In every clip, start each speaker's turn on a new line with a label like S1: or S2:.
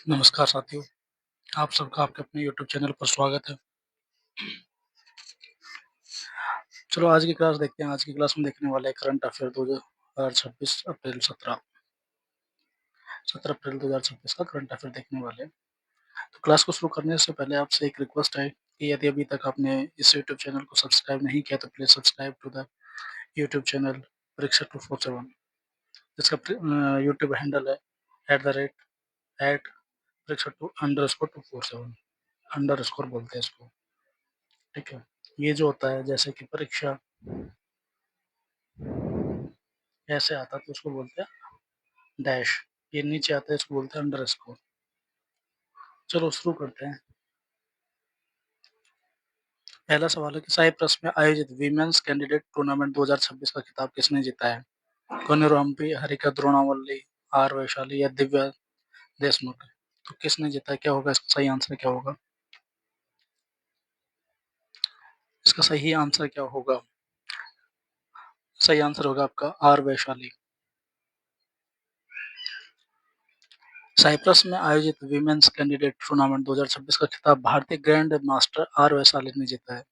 S1: नमस्कार साथियों, आप सबका आपके अपने यूट्यूब चैनल पर स्वागत है। चलो आज की क्लास देखते हैं, आज की क्लास में देखने वाले हैं करंट अफ़ेयर 2026 अप्रैल 17 अप्रैल 2026 का करंट अफ़ेयर देखने वाले हैं। तो क्लास को शुरू करने से पहले आपसे एक रिक्वेस्ट है कि यदि अभी तक आपने इस यूट्यूब चैनल को सब्सक्राइब नहीं किया तो please subscribe to the YouTube channel Pariksha 247 जिसका यूट्यूब हैंडल है @ परीक्षा 2_247 अंडरस्कोर बोलते हैं इसको, ठीक है? ये जो होता है जैसे कि परीक्षा ऐसे आता है तो उसको बोलते हैं डैश, ये नीचे आता है इसको बोलते हैं अंडरस्कोर। चलो शुरू करते हैं। पहला सवाल है कि साइप्रस में आयोजित वीमेंस कैंडिडेट टूर्नामेंट 2026 का खिताब किसने जीता है? कोनेरू हम्पी, हरिका द्रोणावल्ली, आर वैशाली या दिव्या देशमुख? तो किसने जीता है? क्या होगा इसका सही आंसर क्या होगा? इसका सही आंसर क्या होगा? सही आंसर होगा आपका आर वैशाली। साइप्रस में आयोजित वीमेंस कैंडिडेट टूर्नामेंट 2026 का खिताब भारतीय ग्रैंड मास्टर आर वैशाली ने जीता है।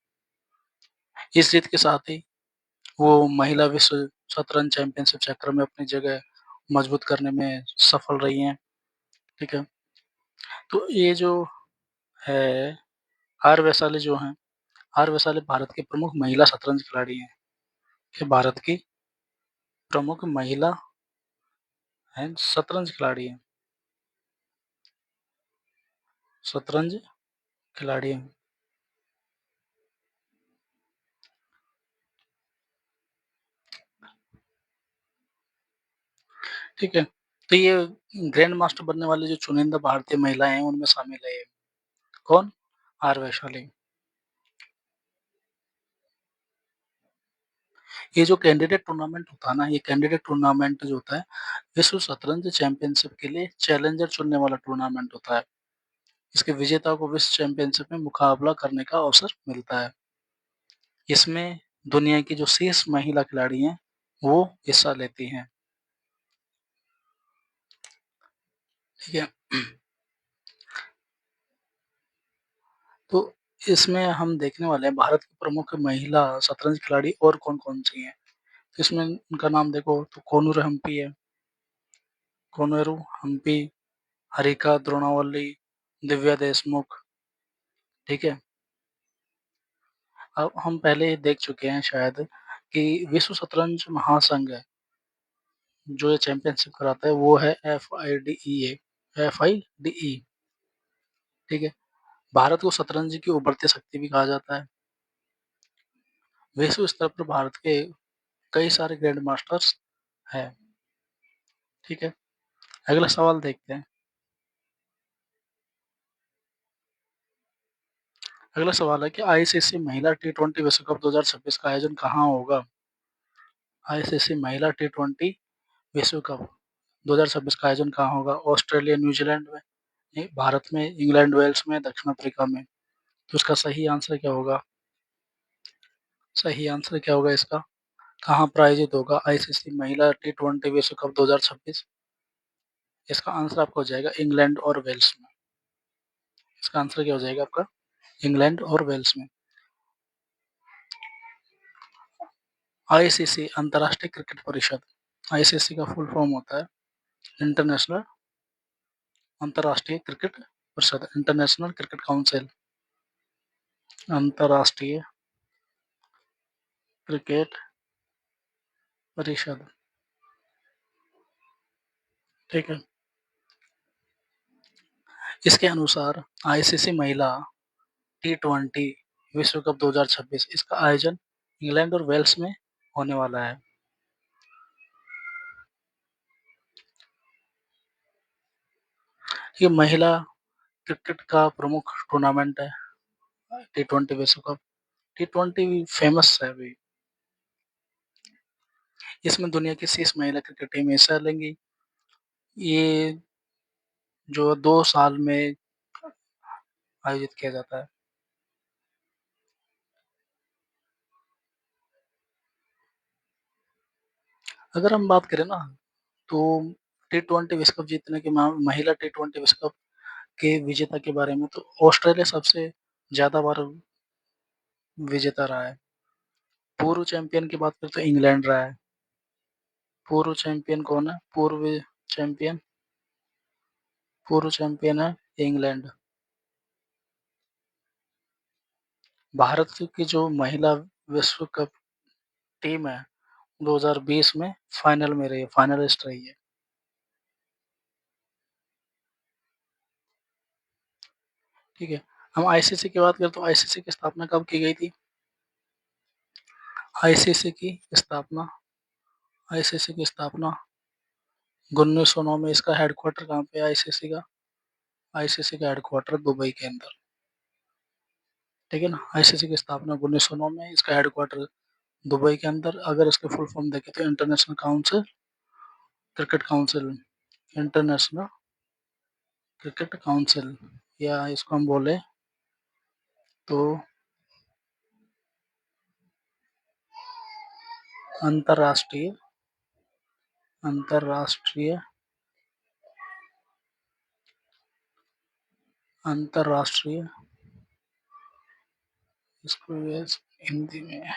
S1: इस जीत के साथ ही वो महिला विश्व शतरंज चैंपियनशिप चक्र में अपनी जगह मजबूत करने में सफल रही हैं, ठीक है? तो ये जो है आर वैशाली जो हैं, आर वैशाली भारत की प्रमुख महिला शतरंज खिलाड़ी हैं। ये भारत की प्रमुख महिला हैं शतरंज खिलाड़ी हैं, शतरंज खिलाड़ी हैं, ठीक है? तो ये ग्रैंड मास्टर बनने वाली जो चुनिंदा भारतीय महिलाएँ हैं, उनमें शामिल है ये। कौन? आर वैशाली। ये जो कैंडिडेट टूर्नामेंट होता है ना, ये कैंडिडेट टूर्नामेंट जो होता है, विश्व शतरंज चैंपियनशिप के लिए चैलेंजर चुनने वाला टूर्नामेंट होता है। इसके विजेता को विश्व चैंपियनशिप में मुकाबला करने का अवसर मिलता है। इसमें दुनिया की जो शीर्ष महिला खिलाड़ी हैं, वो हिस्सा लेती हैं, ठीक है? तो इसमें हम देखने वाले हैं भारत की प्रमुख महिला शतरंज खिलाड़ी और कौन-कौन सी हैं। तो इसमें उनका नाम देखो तो कोनेरू हम्पी, हरिका द्रोणावल्ली, दिव्या देशमुख, ठीक है? अब हम पहले ही देख चुके हैं शायद कि विश्व शतरंज महासंघ है, जो ये चैंपियनशिप कराता है वो है एफआईडीई, ठीक है? भारत को शतरंज की उभरती शक्ति भी कहा जाता है। विश्व स्तर पर भारत के कई सारे ग्रैंड मास्टर्स हैं, ठीक है? अगला सवाल देखते हैं। अगला सवाल है कि आईसीसी महिला टी20 विश्व कप 2026 का आयोजन कहाँ होगा? आईसीसी महिला टी20 विश्व कप 2026 का आयोजन कहाँ होगा? ऑस्ट्रेलिया, न्यूजीलैंड में, भारत में, इंग्लैंड, वेल्स में, दक्षिण अफ्रीका में। तो इसका सही आंसर क्या होगा? सही आंसर क्या होगा इसका? कहाँ प्रायोजित होगा आईसीसी महिला टी20 विश्व कप 2026? इसका आंसर आपका हो जाएगा इंग्लैंड और वेल्स में। इसका आंसर क्या हो जाएगा आपका? इंग्लैंड और वेल्स में। आईसीसी अंतर्राष्ट्रीय क्रिकेट परिषद, आईसीसी का फुल फॉर्म होता है इंटरनेशनल अंतर्राष्ट्रीय क्रिकेट परिषद, इंटरनेशनल क्रिकेट काउंसिल, अंतर्राष्ट्रीय क्रिकेट परिषद, ठीक है? इसके अनुसार आईसीसी महिला टी20 विश्व कप 2026 इसका आयोजन इंग्लैंड और वेल्स में होने वाला है। ये महिला क्रिकेट का प्रमुख टूर्नामेंट है टी20 विश्व कप। टी20 फेमस है अभी। इसमें दुनिया की शीर्ष महिला क्रिकेट टीम हिस्सा लेंगी। ये जो 2 साल में आयोजित किया जाता है। अगर हम बात करें ना तो टी20 विश्व कप जीतने की महिला टी20 विश्व कप के विजेता के बारे में, तो ऑस्ट्रेलिया सबसे ज़्यादा बार विजेता रहा है। पूर्व चैंपियन की बात करें तो इंग्लैंड रहा है। पूर्व चैंपियन कौन है? चैंपियन पूर्व चैंपियन है इंग्लैंड। भारत की जो महिला विश्व कप टीम है, 2020 में फाइनल में रही है, फाइनलिस्ट रही है। ठीक है। हम आईसीसी की बात करें तो आईसीसी की स्थापना कब की गई थी? आईसीसी की स्थापना आईसीसी की स्थापना 1909 में। इसका हेडक्वार्टर कहाँ पे है आईसीसी का? आईसीसी का हेडक्वार्टर दुबई के अंदर। ठीक है ना? आईसीसी की स्थापना 1909 में, इसका हेडक्वार्टर दुबई के अंदर। अगर इसके फुल फॉर्म देखें तो international council cricket council, international cricket council, या इसको हम बोले तो अंतरराष्ट्रीय अंतरराष्ट्रीय अंतरराष्ट्रीय इसको हिंदी में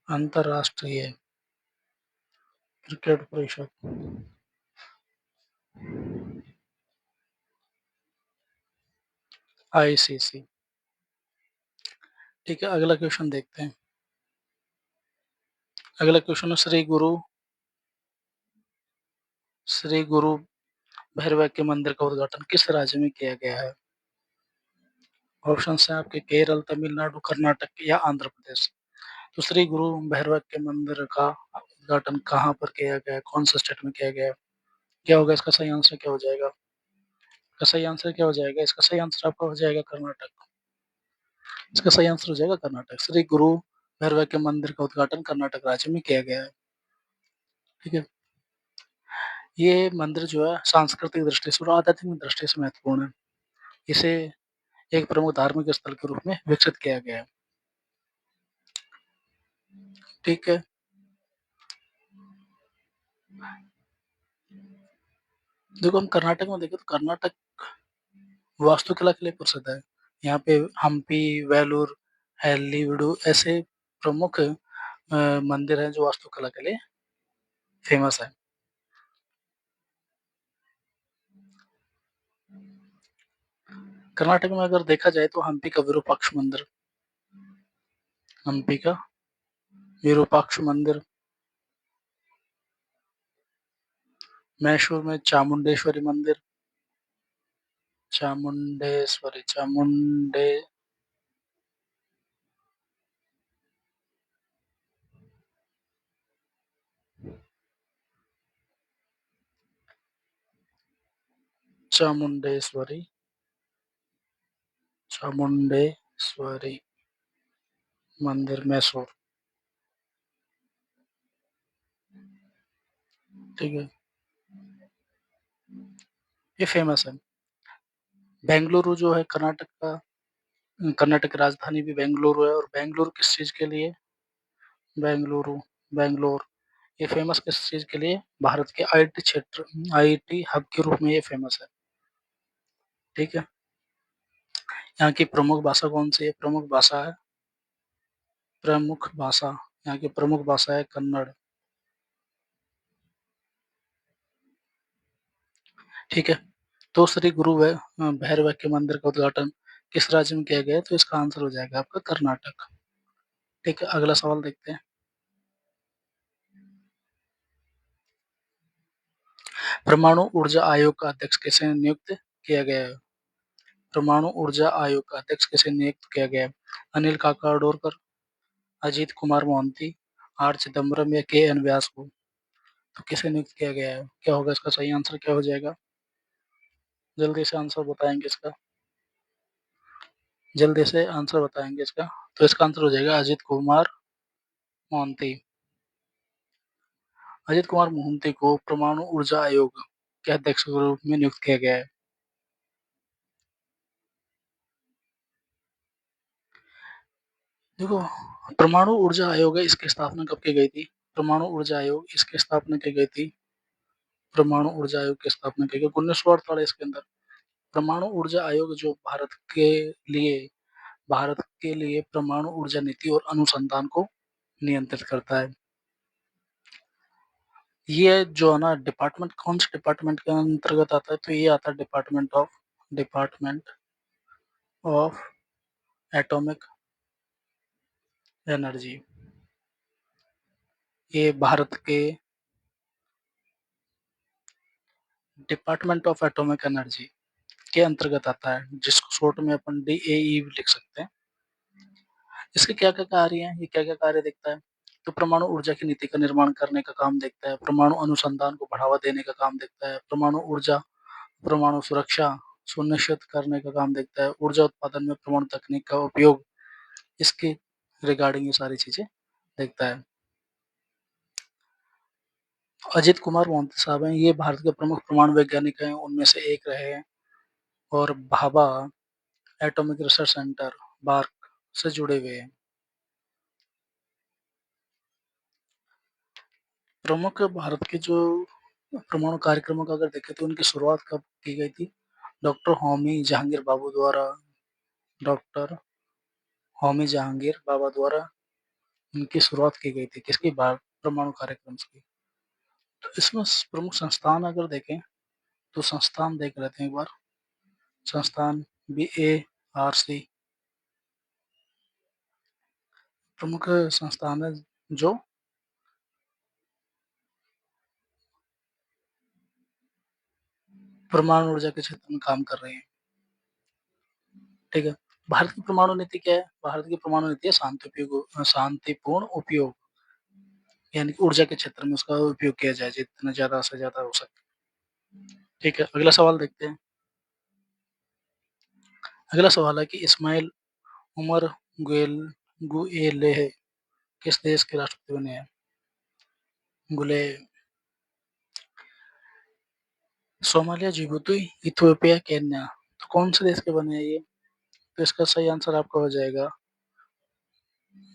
S1: अंतरराष्ट्रीय क्रिकेट परिषद, आईसीसी। ठीक है, अगला क्वेश्चन देखते हैं। अगला क्वेश्चन है, श्री गुरु भैरवा के मंदिर का उद्घाटन किस राज्य में किया गया है? ऑप्शन है आपके केरल, तमिलनाडु, कर्नाटक या आंध्र प्रदेश। तो श्री गुरु भैरवा के मंदिर का उद्घाटन कहाँ पर किया गया है? कौन सा स्टेट में किया गया है? क्या होगा इसका सही आंसर? क्या हो जाएगा इसका सही आंसर? क्या हो जाएगा इसका सही आंसर? आपका हो जाएगा कर्नाटक। इसका सही आंसर हो जाएगा कर्नाटक। श्री गुरु भैरवा के मंदिर का उद्घाटन कर्नाटक राज्य में किया गया है। ठीक है। ये मंदिर जो है सांस्कृतिक दृष्टि से और आध्यात्मिक दृष्टि से महत्वपूर्ण है। इसे एक प्रमुख धार्मिक स्थल के रूप में विकसित किया गया है। ठीक है। देखो, हम कर्नाटक में देखें तो कर्नाटक वास्तुकला के लिए प्रसिद्ध है। यहाँ पे हम्पी, वेलूर, हैलीवीडु ऐसे प्रमुख मंदिर हैं जो वास्तुकला के लिए फेमस है। कर्नाटक में अगर देखा जाए तो हम्पी का विरूपाक्ष मंदिर, हम्पी का विरूपाक्ष मंदिर, मैसूर में चामुंडेश्वरी मंदिर, चामुंडेश्वरी चामुंडे चामुंडेश्वरी चामुंडेश्वरी मंदिर, मैसूर। ठीक है, ये फेमस है। बेंगलुरु जो है कर्नाटक की राजधानी भी बेंगलुरु है। और बेंगलुरु किस चीज के लिए? बेंगलुरु बेंगलोर ये फेमस किस चीज के लिए? भारत के आईटी क्षेत्र, आईटी हब के रूप में ये फेमस है। ठीक है। यहाँ की प्रमुख भाषा कौन सी है? प्रमुख भाषा यहाँ की प्रमुख भाषा है कन्नड़। ठीक है। तो श्री भैरव के मंदिर का उद्घाटन किस राज्य में किया गया है? तो इसका आंसर हो जाएगा आपका कर्नाटक। ठीक है, अगला सवाल देखते हैं। परमाणु ऊर्जा आयोग का अध्यक्ष किसे नियुक्त किया गया है? परमाणु ऊर्जा आयोग का अध्यक्ष किसे नियुक्त किया गया है? अनिल काकोडकरकर, अजीत कुमार मोहंती, आर चिदम्बरम या के एन व्यास को। तो किसे नियुक्त किया गया है? क्या होगा इसका सही आंसर? क्या हो जाएगा? जल्दी से आंसर बताएंगे इसका। जल्दी से आंसर बताएंगे इसका। तो इसका आंसर हो जाएगा अजीत कुमार मोहंती। अजीत कुमार मोहंती को परमाणु ऊर्जा आयोग के अध्यक्ष के रूप में नियुक्त किया गया है। देखो, परमाणु ऊर्जा आयोग है, इसकी स्थापना कब की गई थी? परमाणु ऊर्जा आयोग इसकी स्थापना की गई थी परमाणु ऊर्जा आयोग की स्थापना की गई? 1948 के अंदर परमाणु ऊर्जा आयोग जो लिए भारत के लिए परमाणु ऊर्जा नीति और अनुसंधान को नियंत्रित करता है। ये जो है ना डिपार्टमेंट कौन से डिपार्टमेंट के अंतर्गत आता है? तो ये आता है डिपार्टमेंट ऑफ एटॉमिक एनर्जी। ये भारत के डिपार्टमेंट ऑफ एटॉमिक एनर्जी के अंतर्गत आता है, जिसको शॉर्ट में अपन DAE भी लिख सकते हैं। इसके क्या-क्या कार्य हैं? ये क्या-क्या कार्य देखता है? तो परमाणु ऊर्जा की नीति का निर्माण करने का काम देखता है, परमाणु अनुसंधान को बढ़ावा देने का काम देखता है, परमाणु ऊर्जा, परमाणु सुरक्षा सुनिश्चित करने का काम देखता है, ऊर्जा उत्पादन में परमाणु तकनीक का उपयोग, इसके रिगार्डिंग ये सारी चीज़ें देखता है। अजित कुमार मोहंती साहब हैं, ये भारत के प्रमुख परमाणु वैज्ञानिक हैं, उनमें से एक रहे हैं और Bhabha atomic research centre, BARC से जुड़े हुए हैं। प्रमुख भारत के जो परमाणु कार्यक्रमों का अगर देखें तो उनकी शुरुआत कब की गई थी? डॉक्टर होमी जहांगीर बाबू द्वारा डॉक्टर होमी जहांगीर बाबा द्वारा इनकी शुरुआत की गई थी। किसकी? भारत परमाणु कार्यक्रम की। तो इसमें प्रमुख संस्थान अगर देखें तो संस्थान देख लेते हैं एक बार। संस्थान BARC प्रमुख संस्थान है जो परमाणु ऊर्जा के क्षेत्र में काम कर रहे हैं। ठीक है। भारत की परमाणु नीति क्या है? भारत की परमाणु नीति है शांतिपूर्ण उपयोग, यानी कि ऊर्जा के क्षेत्र में उसका उपयोग किया जाए जितना ज़्यादा से ज़्यादा हो सके। ठीक है, अगला सवाल देखते हैं। अगला सवाल है कि इस्माइल उमर गुएल गुएलेह किस देश के राष्ट्रपति बने हैं? गुले सोमालिया, जिबूती, इथियोपिया, केन्या। तो कौन से देश के बने हैं ये? तो इसका सही आंसर आपका हो जाएगा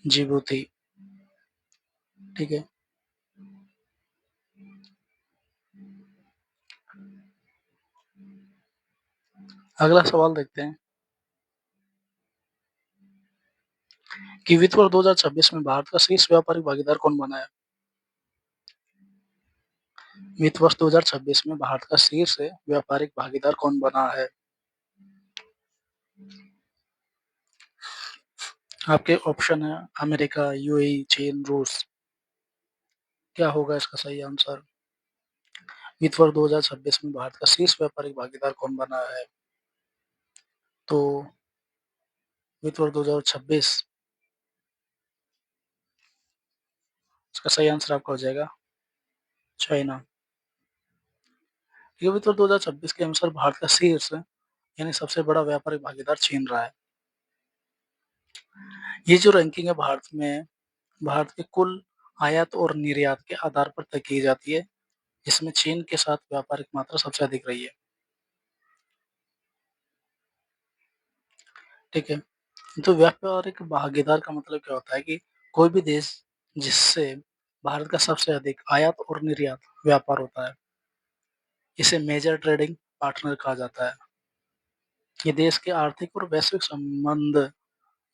S1: जिबूती। ठीक है। अगला सवाल देखते हैं कि वित्त वर्ष 2026 में भारत का शीर्ष व्यापारिक भागीदार कौन बना है? वित्त वर्ष 2026 में भारत का शीर्ष व्यापारिक भागीदार कौन बना है? आपके ऑप्शन है अमेरिका, UAE, चीन, रूस। क्या होगा इसका सही आंसर? वित्त वर्ष 2026 में भारत का शीर्ष व्यापारिक भागीदार कौन बना है? तो वित्त वर्ष 2026 इसका सही आंसर आपका हो जाएगा चाइना। ये वित्त वर्ष 2026 के अनुसार भारत का शीर्ष यानी सबसे बड़ा व्यापारिक भागीदार चीन रहा है। ये जो रैंकिंग है भारत में भारत के कुल आयात और निर्यात के आधार पर तय की जाती है। इसमें चीन के साथ व्यापारिक मात्रा सबसे अधिक रही है। ठीक है। तो व्यापारिक भागीदार का मतलब क्या होता है कि कोई भी देश जिससे भारत का सबसे अधिक आयात और निर्यात व्यापार होता है, इसे मेजर ट्रेडिंग पार्टनर कहा जाता है। ये देश के आर्थिक और वैश्विक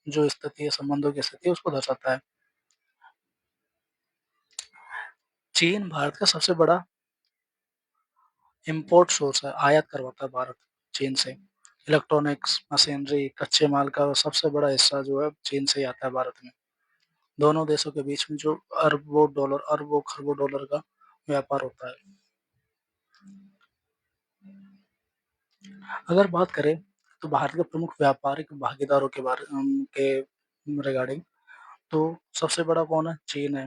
S1: जो स्थिति है, संबंधों की स्थिति है, उसको दर्शाता है। चीन भारत का सबसे बड़ा इम्पोर्ट सोर्स है, आयात करवाता है भारत चीन से। इलेक्ट्रॉनिक्स, मशीनरी, कच्चे माल का सबसे बड़ा हिस्सा जो है चीन से ही आता है भारत में। दोनों देशों के बीच में जो अरबों खरबों डॉलर का व्यापार होता है। अगर बात करें तो भारत के प्रमुख व्यापारिक भागीदारों के के रिगार्डिंग तो सबसे बड़ा कौन है? चीन है।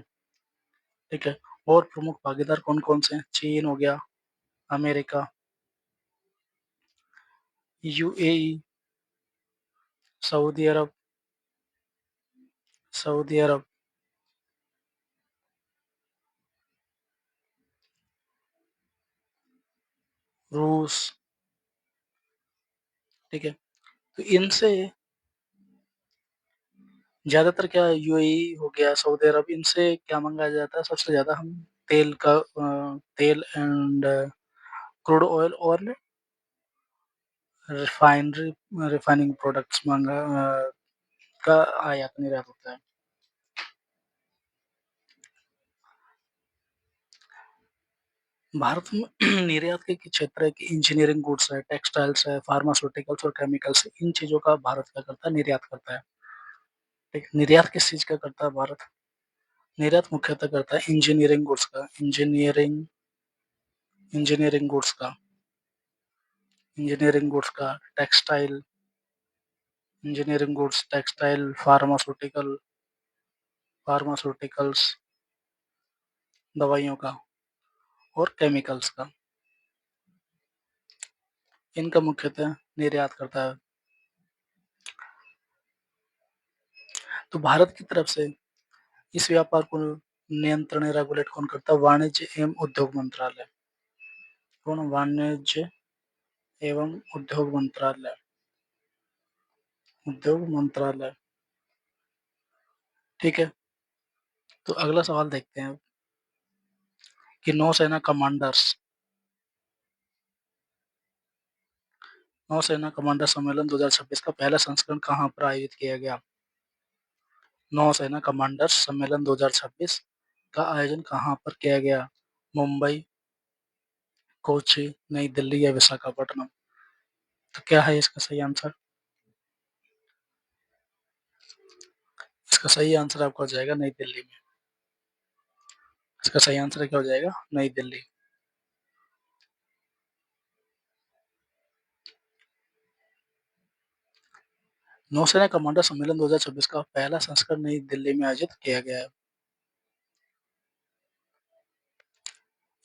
S1: ठीक है। और प्रमुख भागीदार कौन-कौन से हैं? चीन हो गया, अमेरिका, UAE, सऊदी अरब सऊदी अरब, रूस। ठीक है। तो इनसे ज़्यादातर क्या UAE हो गया, सऊदी अरब, इनसे क्या मँगाया जाता है सबसे ज़्यादा? हम तेल एंड क्रूड ऑयल और रिफाइनरी रिफाइनिंग प्रोडक्ट्स का आयात निर्यात होता है। भारत में निर्यात के क्षेत्र है कि इंजीनियरिंग गुड्स है, टेक्सटाइल्स है, फार्मास्यूटिकल्स और केमिकल्स, इन चीज़ों का भारत क्या करता है, निर्यात करता है। ठीक है, निर्यात किस चीज़ का करता है भारत? निर्यात मुख्यतः करता है इंजीनियरिंग गुड्स का, टेक्सटाइल टेक्सटाइल, फार्मास्यूटिकल्स, दवाइयों का और केमिकल्स का, इनका मुख्यतः निर्यात करता है। तो भारत की तरफ से इस व्यापार को नियंत्रण या रेगुलेट कौन करता है? वाणिज्य एवं उद्योग मंत्रालय। कौन? वाणिज्य एवं उद्योग मंत्रालय। ठीक है, तो अगला सवाल देखते हैं कि नौसेना कमांडर सम्मेलन 2026 का पहला संस्करण कहाँ पर आयोजित किया गया? नौसेना कमांडर सम्मेलन 2026 का आयोजन कहाँ पर किया गया? मुंबई, कोची, नई दिल्ली या विशाखापट्टनम? तो क्या है इसका सही आंसर? इसका सही आंसर आपका हो जाएगा नई दिल्ली में। इसका सही आंसर क्या हो जाएगा? नई दिल्ली। नौसेना कमांडर सम्मेलन 2026 का पहला संस्करण नई दिल्ली में आयोजित किया गया है।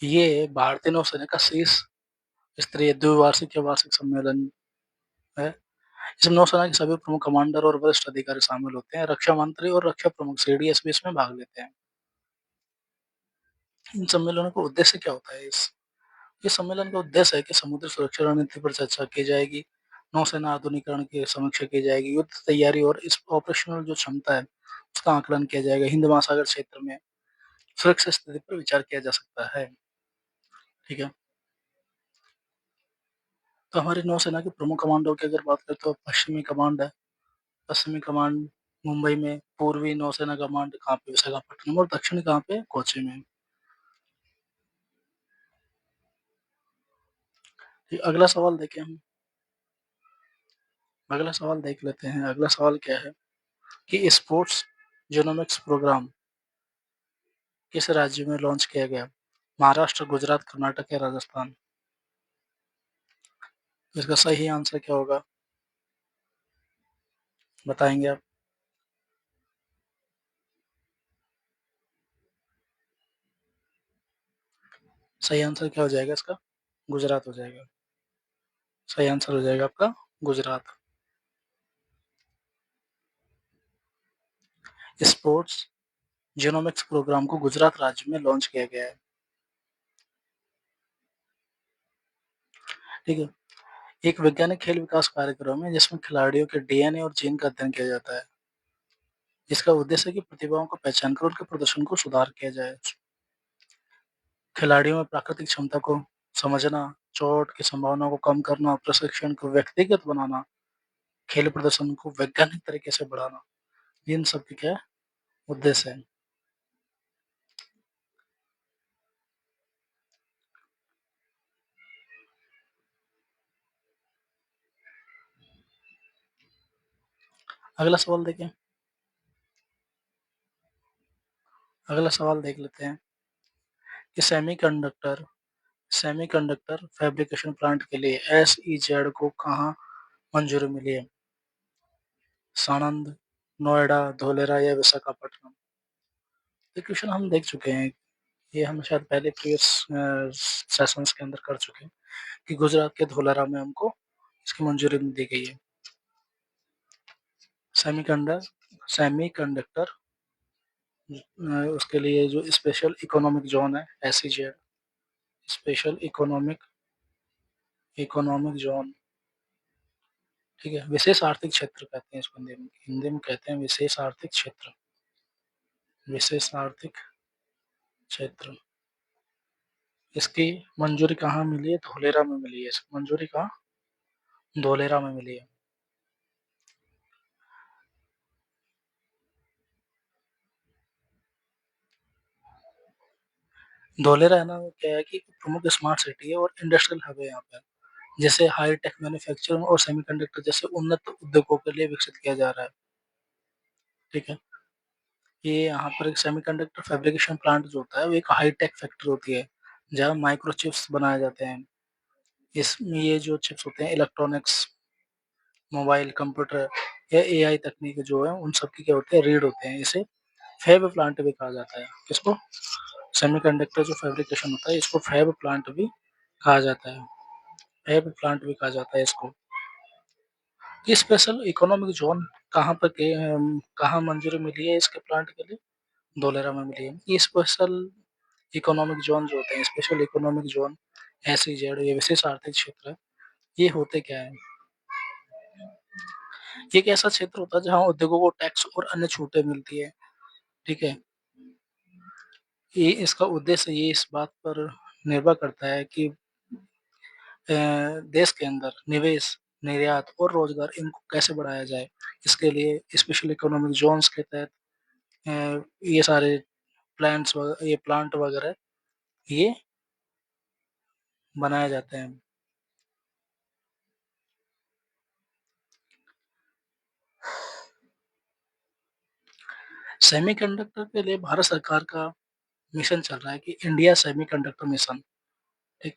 S1: ये भारतीय नौसेना का शीर्ष स्तरीय द्विवार्षिक या वार्षिक सम्मेलन है। इसमें नौसेना के सभी प्रमुख कमांडर और वरिष्ठ अधिकारी शामिल होते हैं। रक्षा मंत्री और रक्षा प्रमुख सीडीएस भी इसमें भाग लेते हैं। इन सम्मेलनों का उद्देश्य क्या होता है? इस सम्मेलन का उद्देश्य है कि समुद्री सुरक्षा रणनीति पर चर्चा की जाएगी, नौसेना आधुनिकीकरण की समीक्षा की जाएगी, युद्ध तैयारी और इस ऑपरेशनल जो क्षमता है उसका आकलन किया जाएगा। हिंद महासागर क्षेत्र में सुरक्षा स्थिति पर विचार किया जा सकता है। ठीक है, तो हमारी नौसेना के प्रमुख कमांडों की अगर बात करें तो पश्चिमी कमांड है। पश्चिमी कमांड मुंबई में, पूर्वी नौसेना कमांड कहाँ पे? विशाखापट्टनम। और दक्षिणी कहाँ पे? कोची में। ठीक, अगला सवाल देख लेते हैं। अगला सवाल क्या है कि स्पोर्ट्स जीनोमिक्स प्रोग्राम किस राज्य में लॉन्च किया गया? महाराष्ट्र, गुजरात, कर्नाटक या राजस्थान? इसका सही आंसर क्या होगा, बताएंगे आप? सही आंसर क्या हो जाएगा इसका? गुजरात हो जाएगा। सही आंसर हो जाएगा आपका गुजरात। स्पोर्ट्स जीनोमिक्स प्रोग्राम को गुजरात राज्य में लॉन्च किया गया है। ठीक है, एक वैज्ञानिक खेल विकास कार्यक्रम है जिसमें खिलाड़ियों के डीएनए और जीन का अध्ययन किया जाता है। इसका उद्देश्य है कि प्रतिभाओं को पहचान कर उनके प्रदर्शन को सुधार किया जाए। खिलाड़ियों में प्राकृतिक क्षमता को समझना, चोट की संभावना को कम करना, प्रशिक्षण को व्यक्तिगत बनाना, खेल प्रदर्शन को वैज्ञानिक तरीके से बढ़ाना, इन सब के क्या उद्देश्य है। अगला सवाल देखें। अगला सवाल देख लेते हैं कि सेमीकंडक्टर फैब्रिकेशन प्लांट के लिए एसईजेड को कहाँ मंजूरी मिली है? सानंद, नोएडा, धोलेरा या विशाखापट्टनम? ये क्वेश्चन हम देख चुके हैं। ये हम शायद पहले प्रीवियस सेशंस के अंदर कर चुके हैं कि गुजरात के धोलेरा में हमको इसकी मंजूरी दी गई है। सेमीकंडक्टर उसके लिए जो स्पेशल इकोनॉमिक जोन है, एसईजेड, स्पेशल इकोनॉमिक जोन। ठीक है, विशेष आर्थिक क्षेत्र कहते हैं इसको हिंदी में कहते हैं विशेष आर्थिक क्षेत्र। विशेष आर्थिक क्षेत्र। इसकी मंजूरी कहाँ मिली है? धोलेरा में मिली है इसकी मंजूरी कहाँ? धोलेरा में मिली है। धोलेरा है ना, वो क्या है कि प्रमुख स्मार्ट सिटी है और इंडस्ट्रियल हब है यहाँ पे। जैसे हाई-टेक मैन्युफैक्चरिंग और सेमीकंडक्टर जैसे उन्नत उद्योगों के लिए विकसित किया जा रहा है, ठीक है? ये यहाँ पर एक सेमीकंडक्टर फैब्रिकेशन प्लांट जो होता है, वो एक हाई-टेक फैक्ट्री होती है, जहाँ माइक्रोचिप्स बनाए जाते हैं। इसमें ये जो चिप्स होते हैं इलेक्ट्रॉनिक्स, मोबाइल, कंप्यूटर या एआई तकनीक जो है, उन सब की क्या होती है, रीढ़ होते हैं। इसे फैब प्लांट भी कहा जाता है। किसको? सेमीकंडक्टर जो फैब्रिकेशन होता है, इसको फैब प्लांट भी कहा जाता है। फैब प्लांट भी कहा जाता है इसको। ये स्पेशल इकोनॉमिक ज़ोन कहाँ मंजूरी मिली है इसके प्लांट के लिए? धोलेरा में मिली है। ये स्पेशल इकोनॉमिक ज़ोन जो होते हैं, स्पेशल इकोनॉमिक ज़ोन एसईजेड, ये विशेष आर्थिक क्षेत्र है। ये होते क्या हैं? ये एक ऐसा क्षेत्र होता है जहाँ उद्योगों को टैक्स और अन्य छूटें मिलती है, ठीक है? ये इसका उद्देश्य ये इस बात पर निर्भर करता है कि अ, देश के अंदर निवेश, निर्यात और रोज़गार इनको कैसे बढ़ाया जाए। इसके लिए स्पेशल इकोनॉमिक ज़ोन्स के तहत ये सारे ये प्लांट वगैरह ये बनाए जाते हैं। सेमीकंडक्टर के लिए भारत सरकार का मिशन चल रहा है कि इंडिया सेमीकंडक्टर मिशन, ठीक?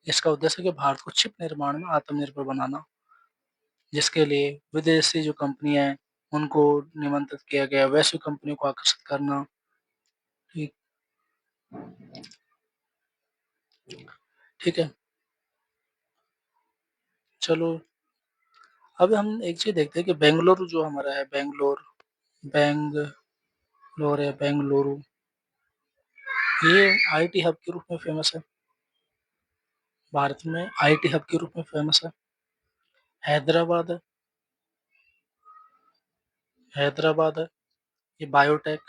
S1: इसका उद्देश्य है कि भारत को चिप निर्माण में आत्मनिर्भर बनाना, जिसके लिए विदेशी जो कंपनियाँ हैं, उनको निमंत्रित किया गया है, वैश्विक कंपनियों को आकर्षित करना, ठीक ठीक है? चलो, अब हम एक चीज़ देखते हैं कि बेंगलुरु जो हमारा है, बैंगलोर है, बेंगलुरु, ये आईटी हब के रूप में फ़ेमस है। भारत में आईटी हब के रूप में फ़ेमस है। हैदराबाद है, हैदराबाद है, ये बायोटेक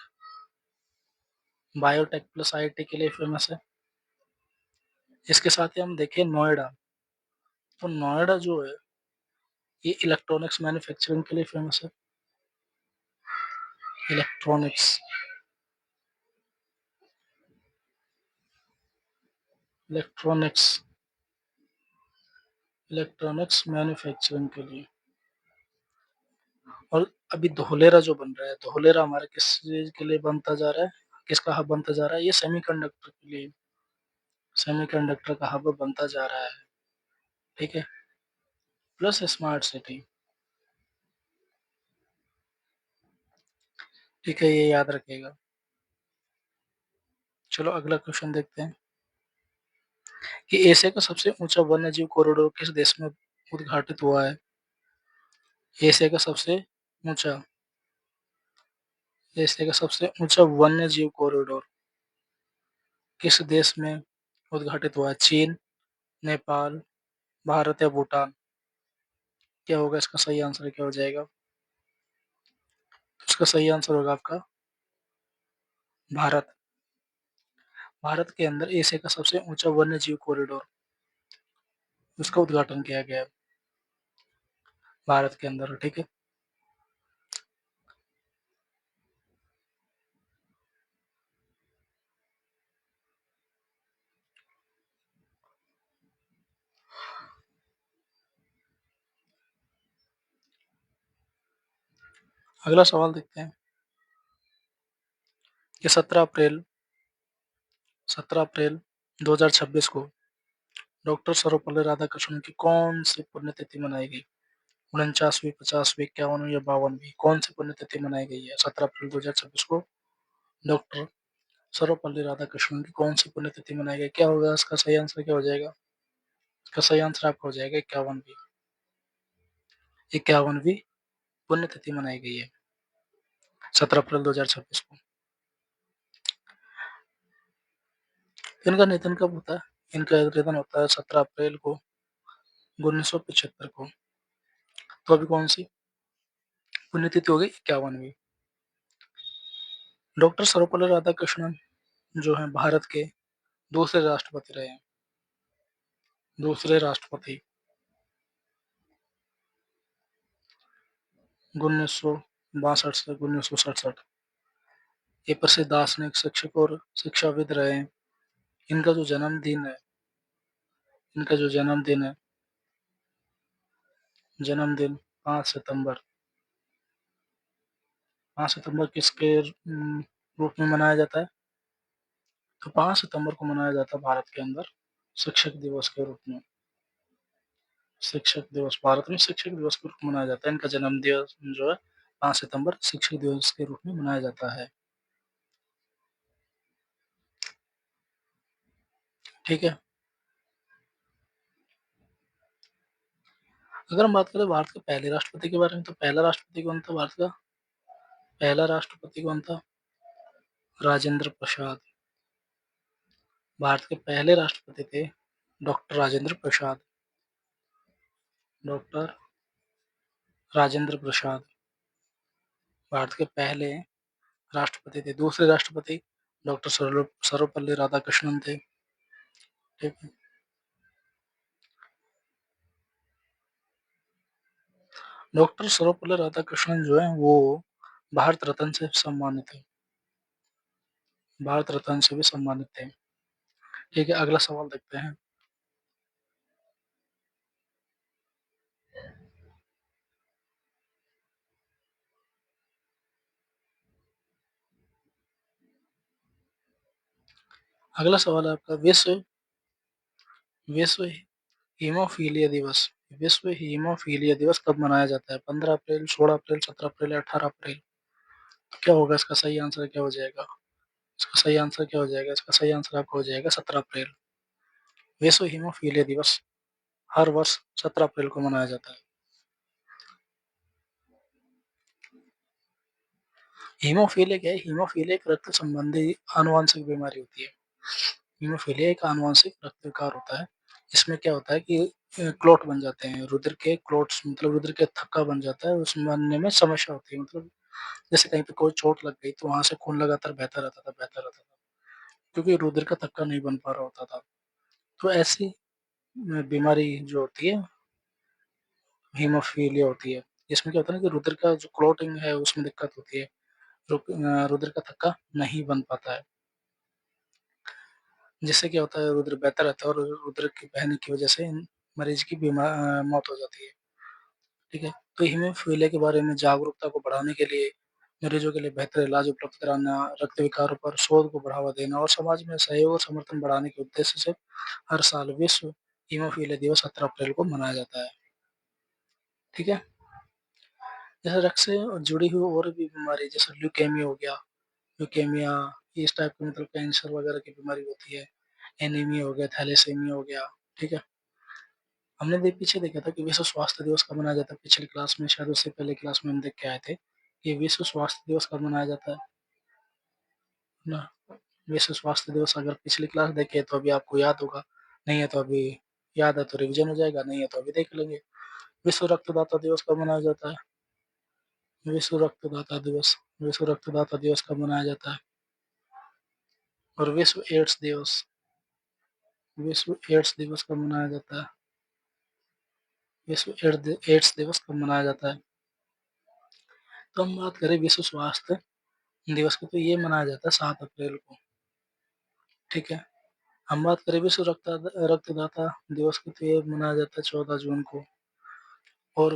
S1: प्लस आईटी के लिए फ़ेमस है। इसके साथ ही हम देखें नोएडा, तो नोएडा जो है, ये इलेक्ट्रॉनिक्स मैन्युफैक्चरिंग के लिए फ़ेमस है। इलेक्ट्रॉनिक्स इलेक्ट्रॉनिक्स इलेक्ट्रॉनिक्स मैन्युफैक्चरिंग के लिए। और अभी धोलेरा जो बन रहा है, धोलेरा हमारा किस चीज़ के लिए बनता जा रहा है? किसका हब बनता जा रहा है? ये सेमीकंडक्टर के लिए, सेमीकंडक्टर का हब बनता जा रहा है, ठीक है? प्लस स्मार्ट सिटी, ठीक है? ये याद रखिएगा। चलो अगला क्वेश्चन देखते हैं कि एशिया का सबसे ऊँचा वन्यजीव कॉरिडोर किस देश में उद्घाटित हुआ है? एशिया का सबसे ऊँचा एशिया का सबसे ऊँचा वन्यजीव कॉरिडोर किस देश में उद्घाटित हुआ है? चीन, नेपाल, भारत या भूटान? क्या होगा इसका सही आंसर, क्या हो जाएगा? इसका सही आंसर होगा आपका भारत। भारत के अंदर एशिया का सबसे ऊँचा वन्यजीव कॉरिडोर, उसका उद्घाटन किया गया है भारत के अंदर, ठीक है? अगला सवाल देखते हैं कि 17 अप्रैल 2026 को डॉक्टर सर्वपल्ली राधाकृष्णन की कौन-सी पुण्यतिथि मनाई गई? 49वीं, 50वीं, 51वीं या 52वीं? कौन-सी पुण्यतिथि मनाई गई है 17 अप्रैल 2026 को डॉक्टर सर्वपल्ली राधाकृष्णन की कौन-सी पुण्यतिथि मनाई गई? क्या होगा इसका सही आंसर, क्या हो जाएगा? इसका सही आंसर आपका हो जाएगा 51वीं, 51वीं पुण्यतिथि मनाई गई है 17 अप्रैल 2026 को। इनका निधन कब होता है? इनका निधन होता है 17 अप्रैल को 1975 को। तो अभी कौन-सी पुण्यतिथि हो गई? 51वीं। डॉक्टर सर्वपल्ली राधाकृष्णन जो हैं भारत के दूसरे राष्ट्रपति रहे हैं। दूसरे राष्ट्रपति 1962 से 1967। ये प्रसिद्ध दार्शनिक, शिक्षक और शिक्षाविद रहे हैं। इनका जो जन्मदिन है इनका जो जन्मदिन 5 सितंबर 5 सितंबर किसके रूप में मनाया जाता है? तो 5 सितंबर को मनाया जाता है भारत के अंदर शिक्षक दिवस के रूप में। शिक्षक दिवस भारत में शिक्षक दिवस के रूप में मनाया जाता है। इनका जन्म दिवस जो है 5 सितंबर शिक्षक दिवस के रूप में मनाया जाता है। ठीक है। अगर हम बात करें भारत के पहले राष्ट्रपति के बारे में, तो पहला राष्ट्रपति कौन था भारत का? पहला राष्ट्रपति कौन था? राजेंद्र प्रसाद। भारत के पहले राष्ट्रपति थे डॉक्टर राजेंद्र प्रसाद। डॉक्टर राजेंद्र प्रसाद भारत के पहले राष्ट्रपति थे। दूसरे राष्ट्रपति डॉक्टर सर्वपल्ली राधाकृष्णन थे। ठीक है। डॉक्टर सर्वपल्ली राधाकृष्णन जो है वो भारत रत्न से सम्मानित है। भारत रत्न से भी सम्मानित थे। ठीक है, अगला सवाल देखते हैं। अगला सवाल है आपका, विश्व हीमोफीलिया दिवस। विश्व हीमोफीलिया दिवस कब मनाया जाता है? 15 अप्रैल, 16 अप्रैल, 17 अप्रैल या 18 अप्रैल? तो क्या होगा इसका सही आंसर? क्या हो जाएगा इसका सही आंसर? क्या हो जाएगा इसका सही आंसर? आपका हो जाएगा 17 अप्रैल। विश्व हीमोफीलिया दिवस हर वर्ष 17 अप्रैल को मनाया जाता है। हीमोफीलिया क्या है? हीमोफीलिया एक रक्त संबंधी आनुवंशिक बीमारी होती है। हीमोफीलिया एक आनुवंशिक रक्त विकार होता है। इसमें क्या होता है कि क्लॉट बन जाते हैं, रुधिर के क्लॉट्स, मतलब रुधिर के थक्का बन जाता है, उसमें बनने में समस्या होती है। मतलब जैसे कहीं पे कोई चोट लग गई तो वहां से खून लगातार बहता रहता था क्योंकि रुधिर का थक्का नहीं बन पा रहा होता था। तो ऐसी बीमारी जो होती है हीमोफीलिया होती है। इसमें क्या होता है ना कि रुधिर का जो क्लॉटिंग है उसमें दिक्कत होती है। रुधिर का थक्का नहीं बन पाता है, जिससे क्या होता है रुधिर बहता रहता है और रुधिर की बहने की वजह से मरीज की मौत हो जाती है। ठीक है। तो हीमोफीलिया के बारे में जागरूकता को बढ़ाने के लिए, मरीजों के लिए बेहतर इलाज उपलब्ध कराना, रक्त विकारों पर शोध को बढ़ावा देना और समाज में सहयोग और समर्थन बढ़ाने के उद्देश्य से हर साल विश्व हीमोफीलिया दिवस 17 अप्रैल को मनाया जाता है। ठीक है। जैसे रक्त से जुड़ी हुई और भी बीमारी, जैसे ल्यूकेमिया हो गया, ल्यूकेमिया इस टाइप की, मतलब कैंसर वगैरह की बीमारी होती है। एनीमिया हो गया, थैलेसीमिया हो गया। ठीक है। हमने पीछे देखा था कि विश्व स्वास्थ्य दिवस कब मनाया जाता है। पिछली क्लास में, शायद उससे पहले क्लास में हम देख के आए थे कि विश्व स्वास्थ्य दिवस कब मनाया जाता है ना। विश्व स्वास्थ्य दिवस अगर पिछली क्लास देखे तो अभी आपको याद होगा, नहीं है तो अभी याद है तो रिवीजन हो जाएगा, नहीं है तो अभी देख लेंगे। विश्व रक्तदाता दिवस कब मनाया जाता है? विश्व रक्तदाता दिवस विश्व रक्तदाता दिवस कब मनाया जाता है? और विश्व एड्स दिवस कब मनाया जाता है? विश्व एड्स दिवस कब मनाया जाता है? तो हम बात करें विश्व स्वास्थ्य दिवस की, तो ये मनाया जाता है 7 अप्रैल को। ठीक है। हम बात करें विश्व रक्तदाता दिवस की, तो ये मनाया जाता है 14 जून को। और